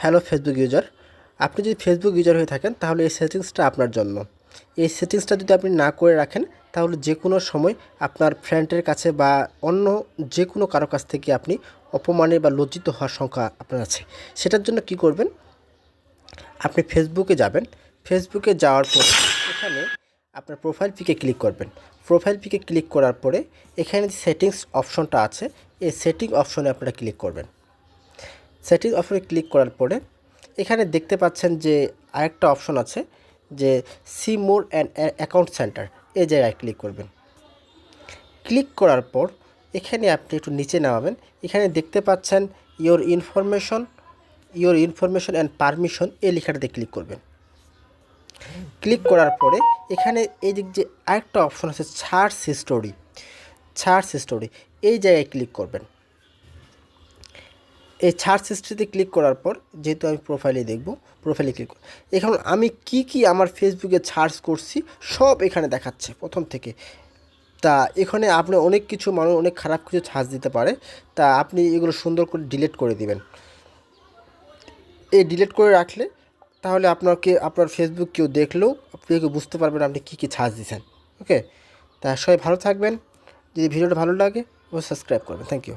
Hello Facebook user, আপনি যদি Facebook user হয়ে থাকেন তাহলে এই সেটিংসটা আপনার জন্য। এই সেটিংসটা যদি আপনি না করে রাখেন তাহলে যে কোনো সময় আপনার ফ্রেন্ডের কাছে বা অন্য যে কোনো কারো কাছ থেকে আপনি অপমানে বা লজ্জিত হওয়ার সংখ্যা আপনার আছে। সেটার জন্য কি করবেন, আপনি ফেসবুকে যাবেন। ফেসবুকে যাওয়ার পর এখানে আপনার প্রোফাইল পিকে ক্লিক করবেন। প্রোফাইল পিকে ক্লিক করার পরে এখানে যে সেটিংস অপশনটা আছে, এই সেটিং অপশনে আপনারা ক্লিক করবেন। সেটিং অপশনে ক্লিক করার পরে এখানে দেখতে পাচ্ছেন যে আরেকটা অপশন আছে যে see more and account centre, এই জায়গায় ক্লিক করবেন। ক্লিক করার পর এখানে আপনি একটু নিচে নামাবেন। এখানে দেখতে পাচ্ছেন ইয়োর ইনফরমেশন অ্যান্ড পারমিশন, এই লেখাটাতে ক্লিক করবেন। ক্লিক করার পরে এখানে এই দিক যে আরেকটা অপশন আছে সার্চ হিস্টোরি, এই জায়গায় ক্লিক করবেন। এই সার্চ হিস্ট্রিতে ক্লিক করার পর যেহেতু আমি প্রোফাইলে ক্লিক করব। এখন আমি কি আমার ফেসবুকে সার্চ করছি সব এখানে দেখাচ্ছে প্রথম থেকে। তা এখানে আপনি অনেক কিছু মানুষ অনেক খারাপ কিছু সার্চ দিতে পারে, তা আপনি এগুলো সুন্দর করে ডিলিট করে দিবেন। এই ডিলিট করে রাখলে তাহলে আপনার ফেসবুক কেউ দেখলেও আপনি বুঝতে পারবেন আপনি কী সার্চ দিয়েছেন। ওকে, তা সবাই ভালো থাকবেন। যদি ভিডিওটা ভালো লাগে সাবস্ক্রাইব করবেন। Thank you.